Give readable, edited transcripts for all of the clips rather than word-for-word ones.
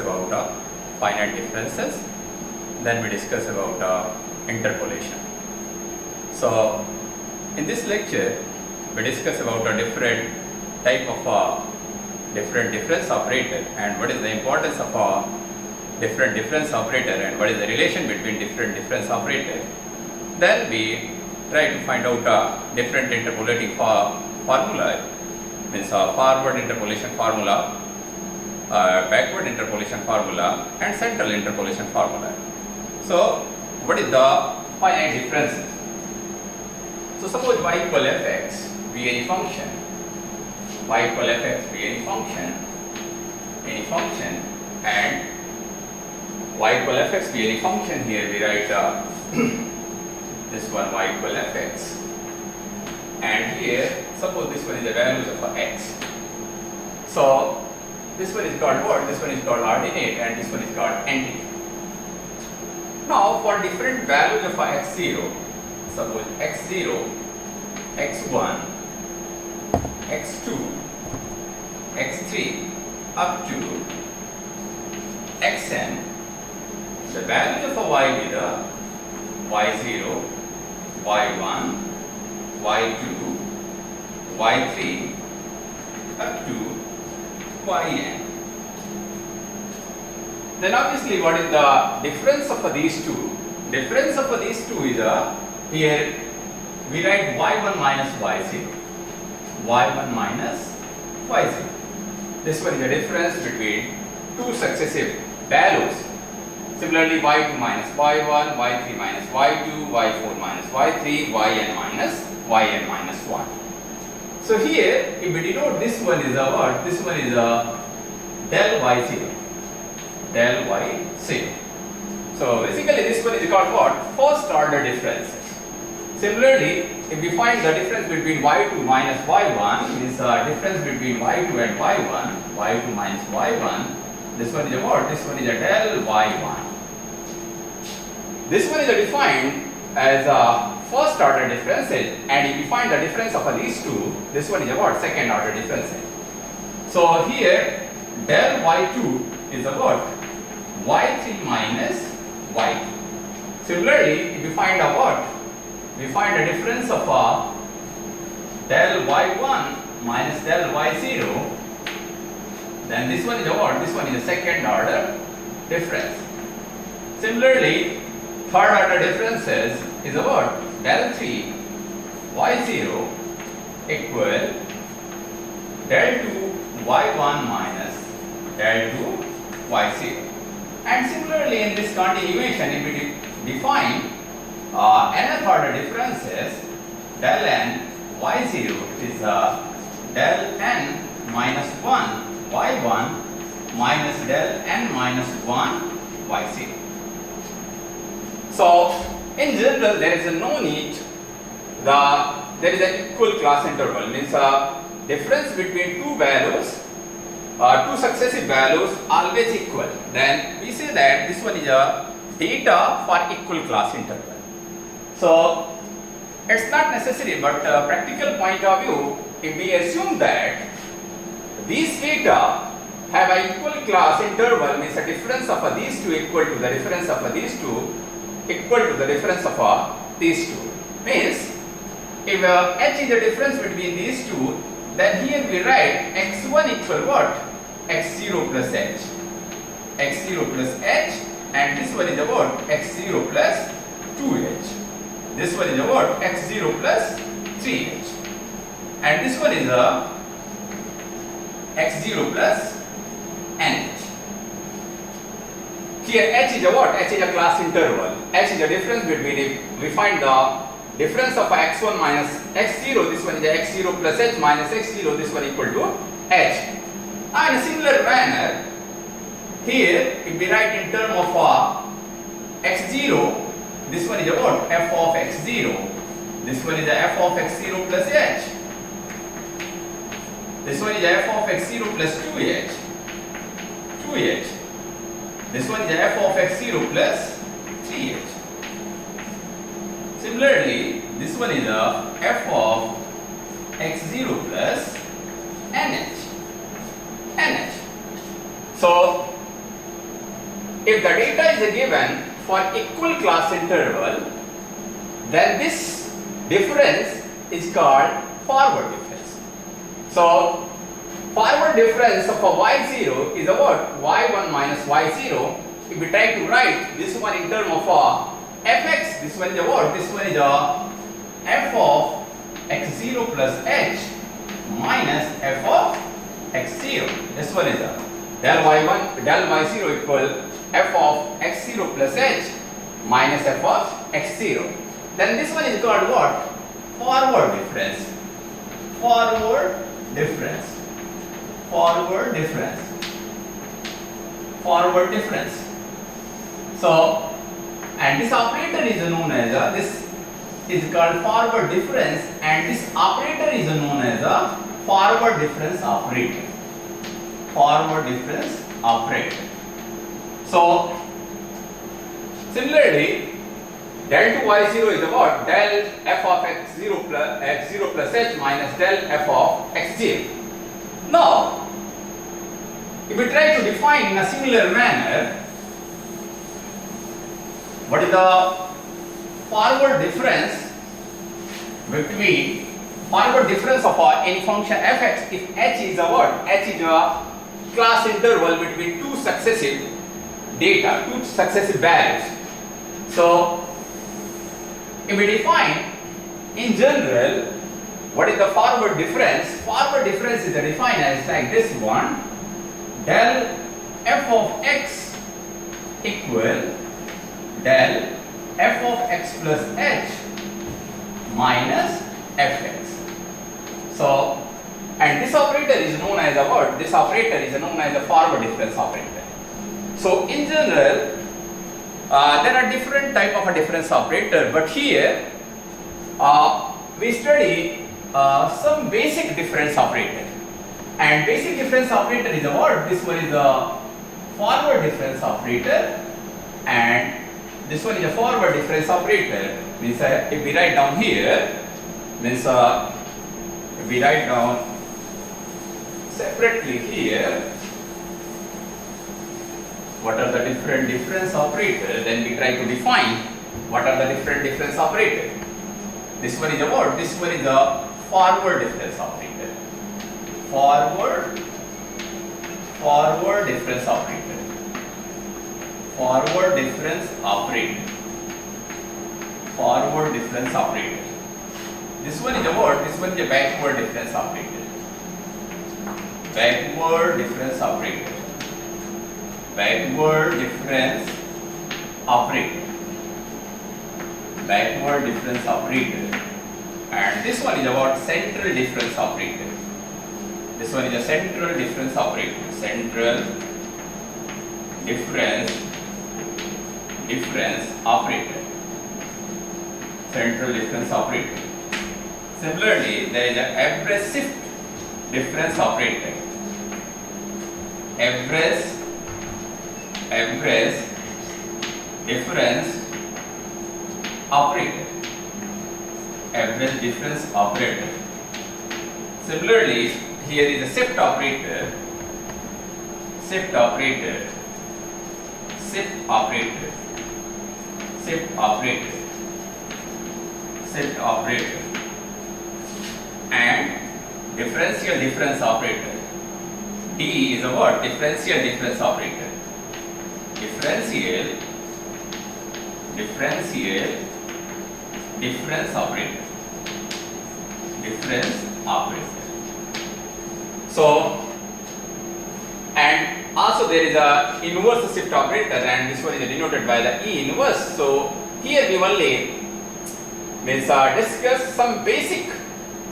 about finite differences, then we discuss about interpolation. So in this lecture we discuss about a different type of different difference operator and what is the importance of a different difference operator and what is the relation between different difference operator. Then we try to find out a different interpolating formula, means a forward interpolation formula, backward interpolation formula and central interpolation formula. So what is the finite differences? So suppose y equal fx be any function, y equal fx be any function, and y equal fx be any function. Here we write this one y equal fx, and here suppose this one is the values of x. So this one is called what? This one is called ordinate and this one is called entity. Now for different values of x0, suppose x0, x1, x2, x3 up to xn, the values of a y will be the y0, y1, y2, y3 up to yn. Then obviously what is the difference of these two? Difference of these two is here we write y1 minus y0, y1 minus y0. This one is the difference between two successive values. Similarly, y2 minus y1, y3 minus y2, y4 minus y3, yn minus 1. So here, if we denote this one is a what? This one is a del y0. Del y0. So basically this one is called what? First order differences. Similarly, if we find the difference between y2 minus y1, is a difference between y2 and y1, y2 minus y1, this one is a what? This one is a del y1. This one is defined as a first order differences, and if we find the difference of these two, this one is a what? Second order differences. So here del y2 is a what? y3 minus y2. Similarly, if we find a what? We find a difference of del y1 minus del y0, then this one is a what? This one is a second order difference. Similarly, third order differences is a what? Del 3 y0 equal del 2 y1 minus del 2 y0. And similarly in this continuation, if we define nth order differences, del n y0 is del n minus 1 y1 minus del n minus 1 y0. So in general there is no need, there is an equal class interval, means difference between two values, two successive values always equal. Then we say that this one is a data for equal class interval. So it's not necessary, but practical point of view, if we assume that these data have an equal class interval, means the difference of these two equal to the difference of these two equal to the difference of these two. Means if h is the difference between these two, then here we write x1 equal what? x0 plus h. x0 plus h, and this one is the what? x0 plus 2h. This one is the what? x0 plus 3h. And this one is a x0 plus nh. Here h is a what? H is a class interval. H is the difference between, if we find the difference of x1 minus x0, this one is x0 plus h minus x0, this one equal to h. And in a similar manner, here if we write in term of x0, this one is a what? F of x0. This one is a f of x0 plus h. This one is a f of x0 plus 2h. 2h. This one is a f of x0 plus 3h. Similarly, this one is a f of x0 plus nh. So if the data is given for equal class interval, then this difference is called forward difference. So forward difference of a y0 is about y1 minus y0. If we try to write this one in terms of fx, this one is what? This one is f of x0 plus h minus f of x0. This one is del y1 del y0 equal f of x0 plus h minus f of x0. Then this one is called what? Forward difference. Forward difference. Forward difference. Forward difference. So, and this operator is known as this is called forward difference, and this operator is known as a forward difference operator. Forward difference operator. So, similarly, del to y0 is about del f of x0 plus h minus del f of x0. Now, if we try to define in a similar manner, what is the forward difference between forward difference of any function fx if h is a what? H is a class interval between two successive data, two successive values. So, if we define in general what is the forward difference? Forward difference is defined as like this one, del f of x equal del f of x plus h minus fx. So, and this operator is known as a what? This operator is known as a forward difference operator. So, in general, there are different type of a difference operator, but here we study some basic difference operator. And basic difference operator is a what? This one is a forward difference operator, and this one is a forward difference operator. Means if we write down here, means if we write down separately here, what are the different difference operators, then we try to define what are the different difference operators. This one is a what? This one is a forward difference operator. Forward difference operator. Forward difference operator. Forward difference operator. This one is a what? This one is a backward difference operator. Backward difference operator. Backward difference operator. Backward difference operator. And this one is about central difference operator. This one is a central difference operator. Central difference operator. Central difference operator. Similarly, there is an average shift difference operator. Average difference operator. Average difference operator. Similarly, here is a shift operator. Shift operator. Shift operator. Shift operator. Shift operator. And differential difference operator. D is a what? Differential difference operator. Differential difference operator. Difference operator. So, and also there is a inverse shift operator, and this one is denoted by the E inverse. So here we only means discuss some basic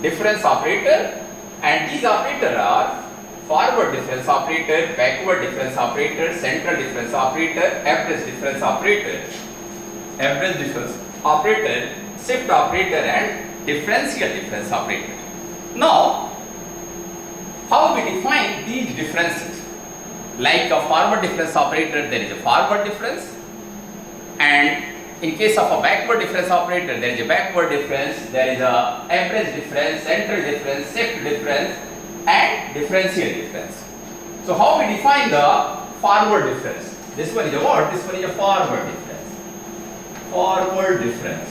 difference operator, and these operators are forward difference operator, backward difference operator, central difference operator, average difference operator, shift operator, and differential difference operator. Now, how we define these differences? Like a forward difference operator, there is a forward difference, and in case of a backward difference operator, there is a backward difference, there is a average difference, central difference, shift difference, and differential difference. So how we define the forward difference? This one is a what? This one is a forward difference. Forward difference.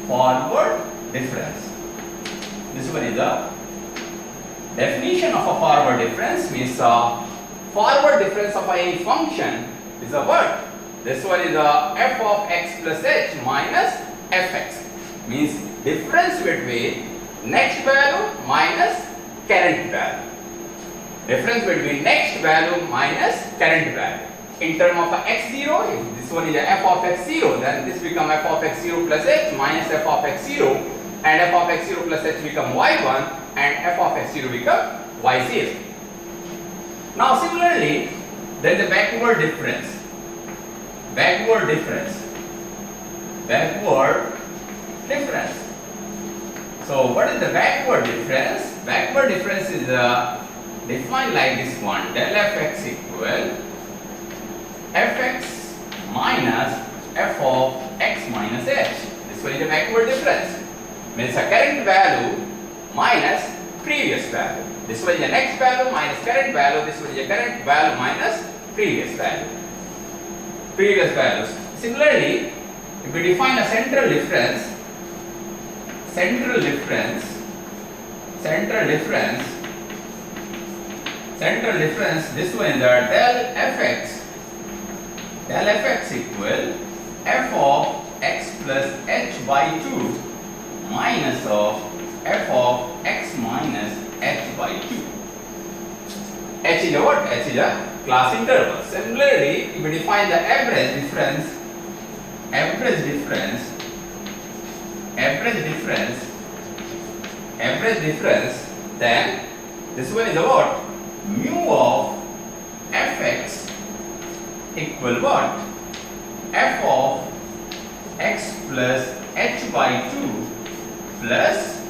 Forward difference. This one is the definition of a forward difference. Means forward difference of any function is a what? This one is a f of x plus h minus fx. Means difference between next value minus current value. Difference between next value minus current value. In terms of x0, if this one is a f of x0, then this become f of x0 plus h minus f of x0, and f of x0 plus h become y1, and f of x0 become y0. Now similarly, there is a backward difference. Backward difference. Backward difference. So what is the backward difference? Backward difference is defined like this one. Del fx equal fx minus f of x minus h. This one is the backward difference. Means a current value minus previous value. This one is the next value minus current value. This one is the current value minus previous value. Previous values. Similarly, if we define a central difference, central difference this one is the del fx equal f of x plus h by 2 minus of f of x minus h by 2. H is a what? H is a class interval. Similarly, if we define the average difference, then this one is a what? Mu of fx equal what? F of x plus h by 2 plus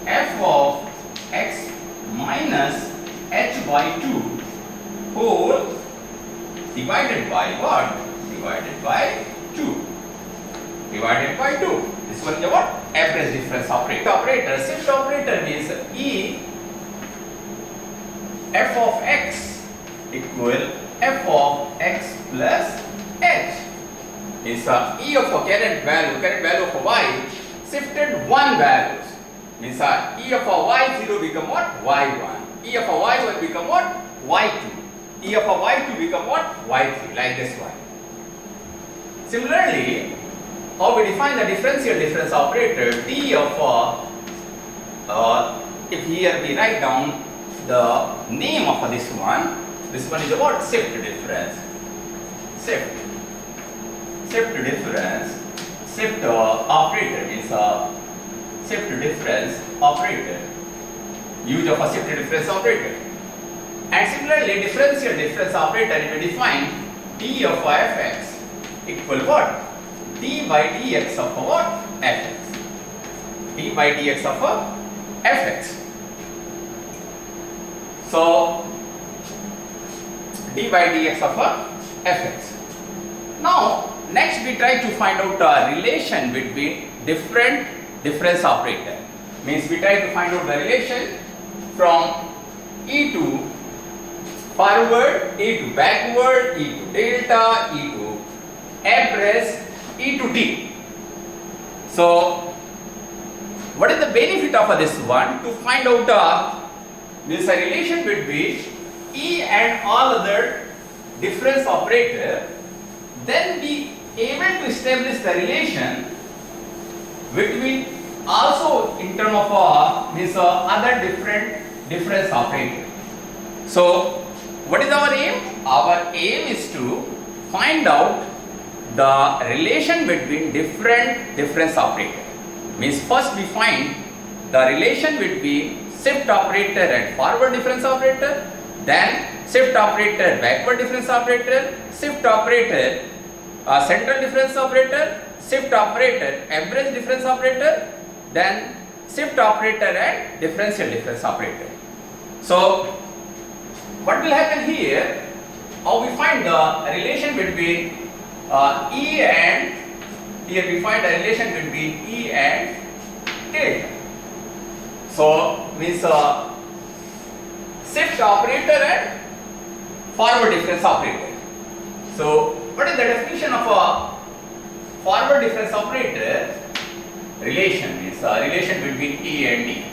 f of x minus h by 2 whole divided by what? Divided by 2. Divided by 2. This one is what? Average difference operator. Shift operator means E f of x equal f of x plus h. Is E of a current value of y shifted one values. Means E of a y0 become what? y1. E of a y1 become what? y2. E of a y2 become what? y3. Like this one. Similarly, how we define the differential difference operator? D of if here we write down the name of this one is what? Shift difference. Shift difference. Shift operator is a shift difference operator. Use of a shift difference operator. And similarly, differential difference operator, if we define d of fx equal what? D by dx of what? fx. D by dx of fx. So, d by dx of fx. Now, next we try to find out a relation between different difference operator. Means we try to find out the relation from e to forward, e to backward, e to delta, e to average, e to d. So, what is the benefit of this one? To find out this relation between e and all other difference operator, then be able to establish the relation between also in terms of other different difference operator. So, what is our aim? Our aim is to find out the relation between different difference operator. Means first we find the relation between shift operator and forward difference operator, then shift operator backward difference operator, shift operator central difference operator, shift operator average difference operator, then shift operator and differential difference operator. So, what will happen here? How we find the relation between E and, here we find the relation between E and delta. So, means shift operator and forward difference operator. So what is the definition of a forward difference operator? Relation means relation between E and D.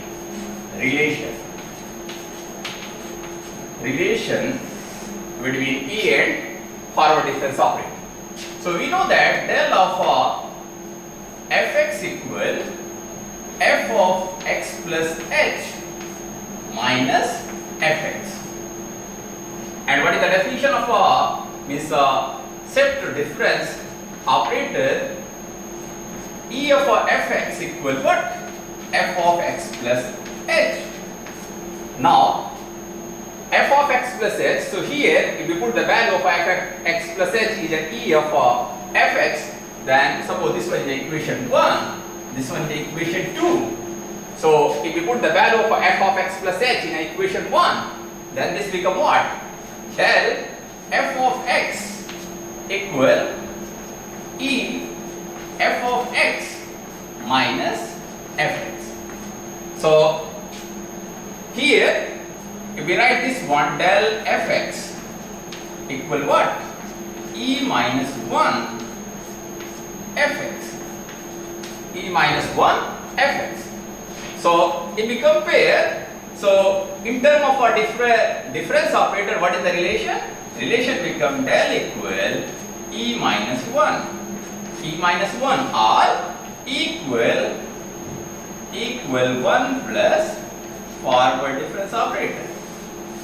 Relation between E and forward difference operator. So we know that del of fx equal f of x plus h minus fx. And what is the definition of means shift difference operator? E of fx equal what? F of x plus h. Now f of x plus h, so here if we put the value of x plus h is an E of fx, then suppose this one is the equation 1, this one is the equation 2. So if we put the value of f of x plus h in equation 1, then this become what? Del f of x equal E f of x minus fx. So here if we write this one, del fx equal what? E minus 1 fx. E minus 1 fx. So if we compare, so in terms of a difference operator, what is the relation? Relation become del equal E minus 1. E minus 1 or equal 1 plus forward difference operator.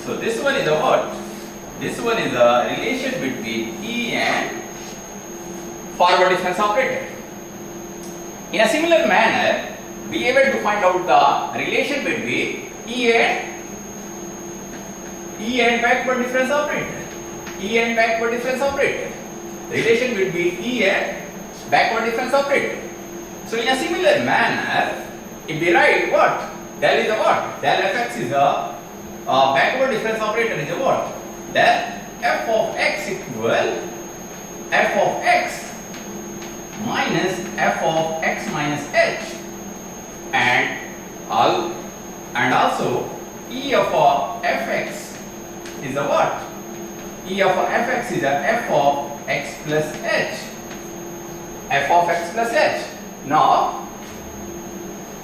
So this one is a what? This one is a relation between E and forward difference operator. In a similar manner, be able to find out the relation between E and backward difference operator. E and backward difference operator. Relation between E and backward difference operator. So in a similar manner, if we write what? Del is a what? Del fx is a backward difference operator is a what? Del f of x equal f of x minus f of x minus h, and also E of fx is a what? E of fx is a f of x plus h. F of x plus h. Now,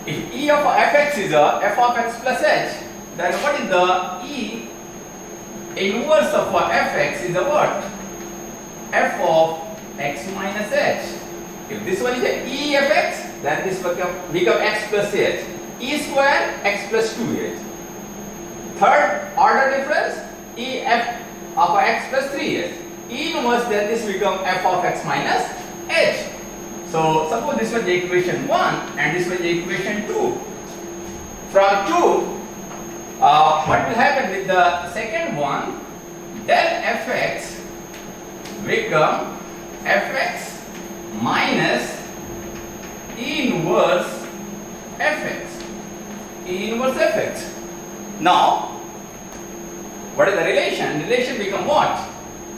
if E of fx is a f of x plus h, then what is the E inverse of fx is a what? F of x minus h. If this one is a E of x, then this become x plus h. E square x plus 2h. Third order difference, E f of x plus 3h. E inverse, then this become f of x minus h. So suppose this was the equation 1 and this was the equation 2. From 2, what will happen with the second one? Del fx become fx minus E inverse fx. E inverse fx. Now, what is the relation? Relation become what?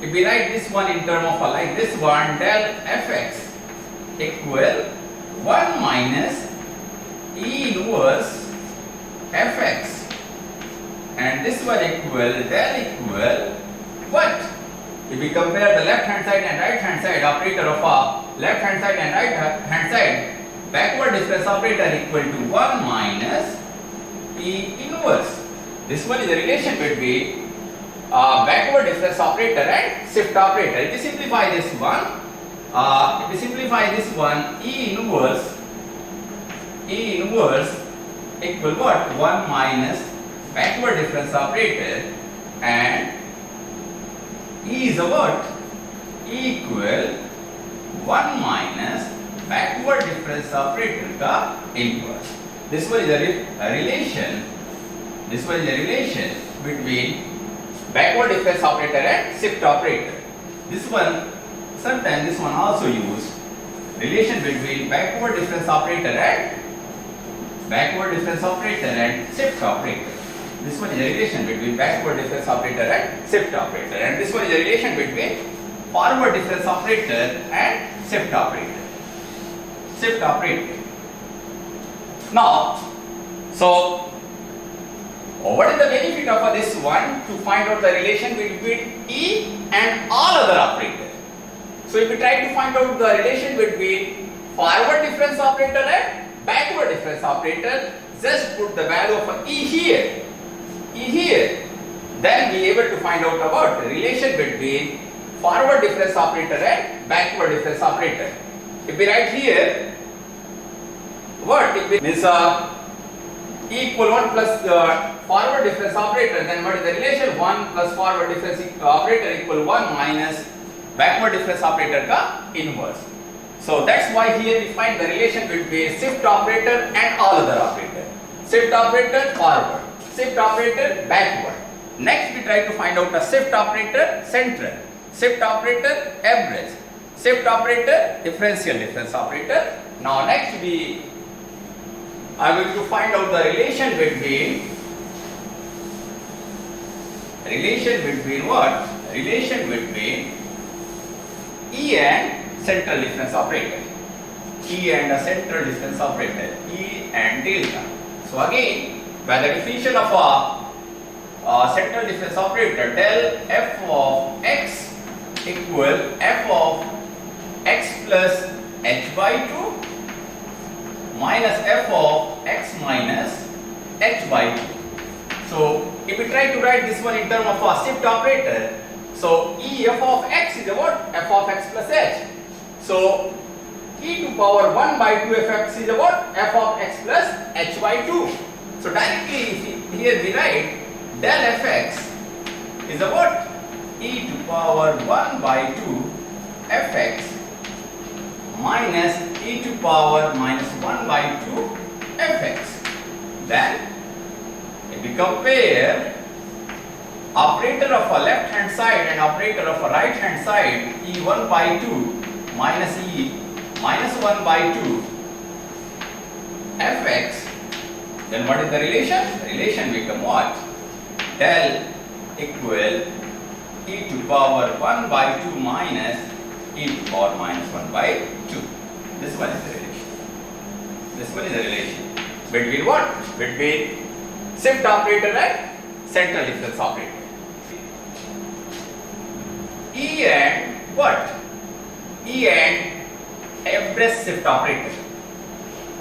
If we write this one in term of like this one, del fx equal 1 minus E inverse fx, and this one equal del equal what? If we compare the left hand side and right hand side, operator of a left hand side and right hand side, backward difference operator equal to 1 minus E inverse. This one is the relation between backward difference operator and shift operator. If we simplify this one, E inverse equal what? 1 minus backward difference operator, and E is a what? Equal 1 minus backward difference operator का inverse. This one is a relation. This one is a relation between backward difference operator and shift operator. This one, sometimes this one also used. Relation between backward difference operator and shift operator. This one is a relation between backward difference operator and shift operator, and this one is a relation between forward difference operator and shift operator. Now, so what is the benefit of this one? To find out the relation between E and all other operators. So if we try to find out the relation between forward difference operator and backward difference operator, just put the value of E here. Then we able to find out about the relation between forward difference operator and backward difference operator. If we write here, what it means E equal 1 plus forward difference operator, then what is the relation? 1 plus forward difference operator equal 1 minus backward difference operator ka inverse. So that's why here we find the relation between shift operator and all other operator. Shift operator forward, shift operator backward. Next we try to find out the shift operator central, shift operator average, shift operator differential difference operator. Now next we are going to find out the relation between what? Relation between E and central difference operator. E and a central difference operator. E and delta. So again, by the definition of a central difference operator, del f of x equal f of x plus h by 2 minus f of x minus h by 2. So if we try to write this one in terms of a shift operator, so E f of x is what? F of x plus h. So e to power 1 by 2 f x is what? F of x plus h by 2. So directly here we write del fx is what? E to power 1 by 2 fx minus e to power minus 1 by 2 fx. Then if we compare operator of a left hand side and operator of a right hand side, e1 by 2 minus e minus 1 by 2 fx, then what is the relation? The relation become what? Del equal e to power 1 by 2 minus e to power minus 1 by 2. This one is the relation. This one is the relation between what? Between shift operator and central difference operator. E and what? E and average shift operator.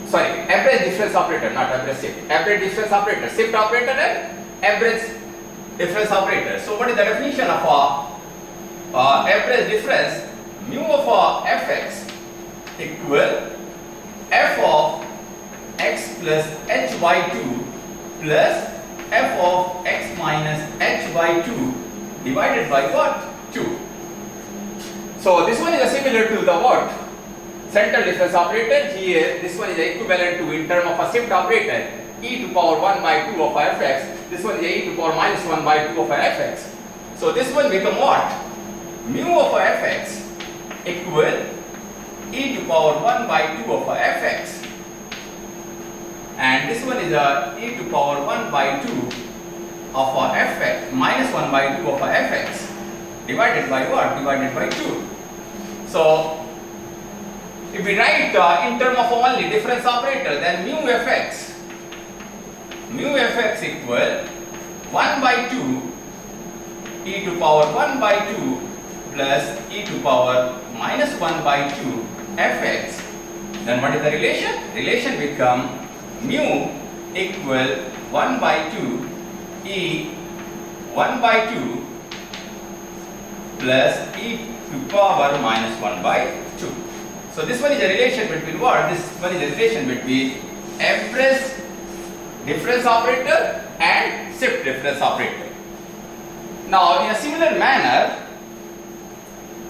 Sorry, average difference operator, not average shift. Average difference operator, shift operator and average difference operator. So what is the definition of average difference? Mu of fx equal f of x plus h by 2 plus f of x minus h by 2 divided by what? 2. So this one is similar to the what? Central difference operator. Here this one is equivalent to in term of a shift operator, e to power 1 by 2 of fx. This one is e to power minus 1 by 2 of fx. So this one become what? Mu of fx equal e to power 1 by 2 of fx, and this one is e to power 1 by 2 of fx minus 1 by 2 of fx divided by what? Divided by 2. So if we write in term of only difference operator, then mu fx equal 1 by 2 e to power 1 by 2 plus e to power minus 1 by 2 fx. Then what is the relation? Relation become mu equal 1 by 2 e 1 by 2 plus e to power minus 1 by 2. So this one is a relation between what? This one is a relation between average difference operator and shift difference operator. Now in a similar manner,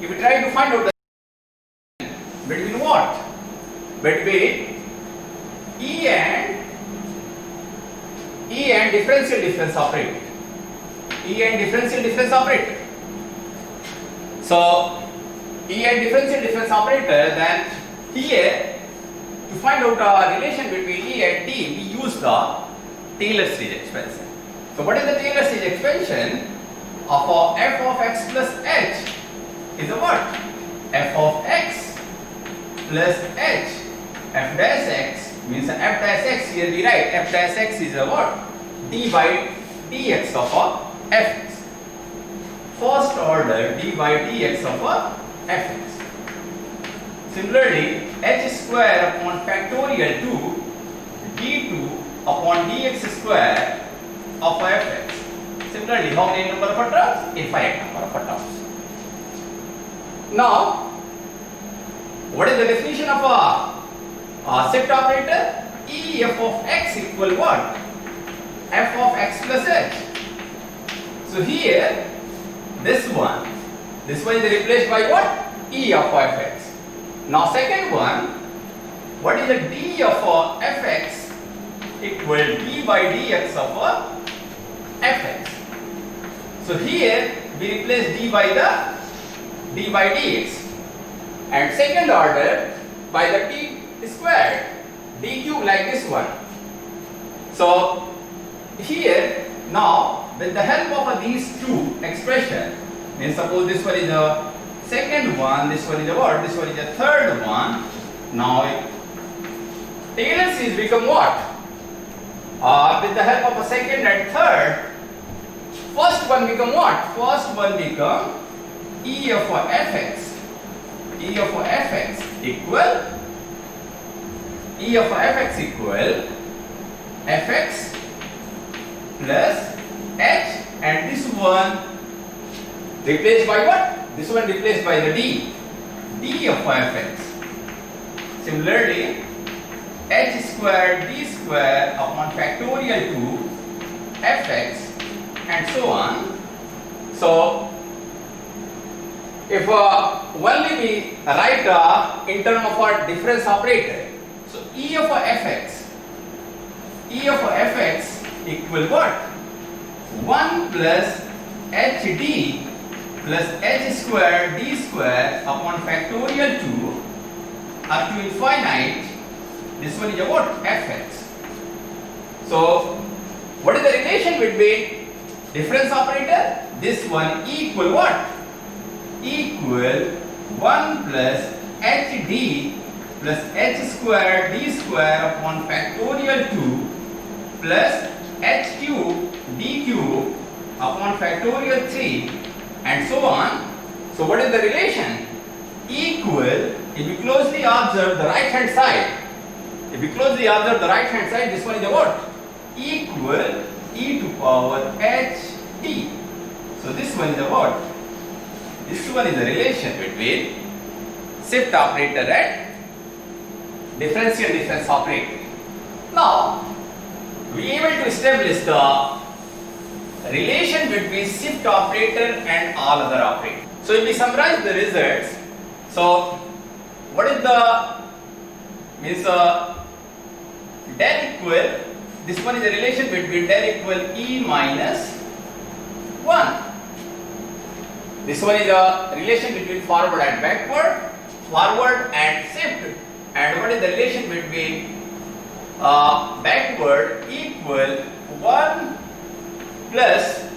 if we try to find out the between what? Between E and differential difference operator. E and differential difference operator. So E and differential difference operator, then here to find out the relation between E and D, we use the Taylor series expansion. So what is the Taylor series expansion of f of x plus h is a what? F of x plus h. F dash x means f dash x, here we write f dash x is a what? D by dx of fx. First order d by dx of fx. Similarly, h square upon factorial 2 d2 upon dx square of fx. Similarly, how many number of terms? Infinite number of terms. Now, what is the definition of a shift operator? E f of x equal what? F of x plus h. So here, this one is replaced by what? E of fx. Now second one, what is the d of fx equal d by dx of fx. So here we replace d by dx, and second order by the t squared, d cube like this one. So here now with the help of these two expression, means suppose this one is a second one, this one is a what? This one is a third one. Now Taylor series become what? With the help of a second and third, first one become what? First one become E of fx. E of fx equal fx plus h, and this one replaced by what? This one replaced by the d of fx. Similarly, h square d square upon factorial 2 fx and so on. So if only we write in terms of our difference operator, so E of fx equal what? 1 plus hd plus h square d square upon factorial 2 up to infinite. This one is a what? Fx. So what is the relation between difference operator? This one equal what? Equal 1 plus hd plus h square d square upon factorial 2 plus h cube d cube upon factorial 3 and so on. So what is the relation? Equal, if you closely observe the right hand side, this one is a what? Equal e to power ht. So this one is a what? This one is the relation between shift operator and differential difference operator. Now, we are able to establish the relation between shift operator and all other operators. So if we summarize the results, so what is the means del equal, this one is the relation between del equal e minus 1. This one is a relation between forward and backward, forward and shift. And what is the relation between backward equal 1 plus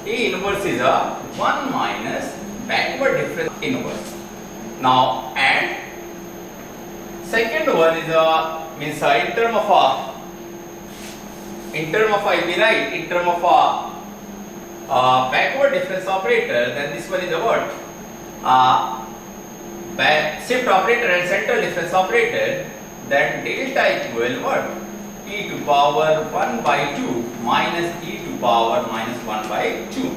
A inverse is a 1 minus backward difference inverse. Now, and second one is a means in term of backward difference operator, then this one is a what? Shift operator and central difference operator, then delta equal what? E to power 1 by 2 minus e to power minus 1 by 2.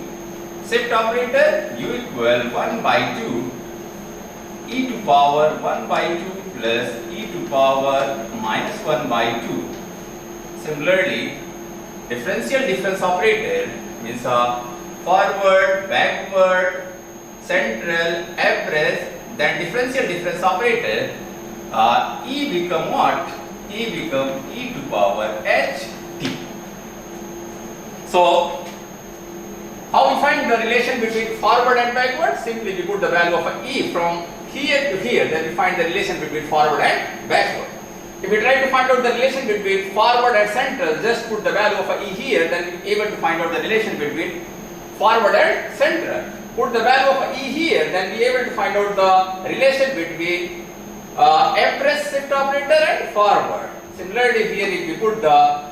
Shift operator u equal 1 by 2 e to power 1 by 2 plus e to power minus 1 by 2. Similarly, differential difference operator means forward, backward, central, average, then differential difference operator, E become what? E become e to power ht. So, how we find the relation between forward and backward? Simply we put the value of e from here to here, then we find the relation between forward and backward. If we try to find out the relation between forward and central, just put the value of e here, then we are able to find out the relation between forward and central. Put the value of e here, then we are able to find out the relation between average shift operator and forward. Similarly, here if we put the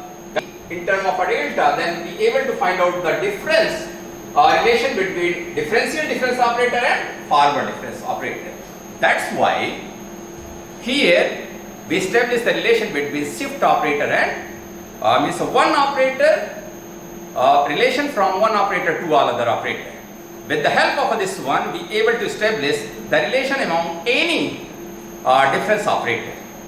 in term of a delta, then we are able to find out the difference relation between differential difference operator and forward difference operator. That's why here we establish the relation between shift operator and means one operator relation from one operator to all other operator. With the help of this one, we able to establish the relation among any difference operator.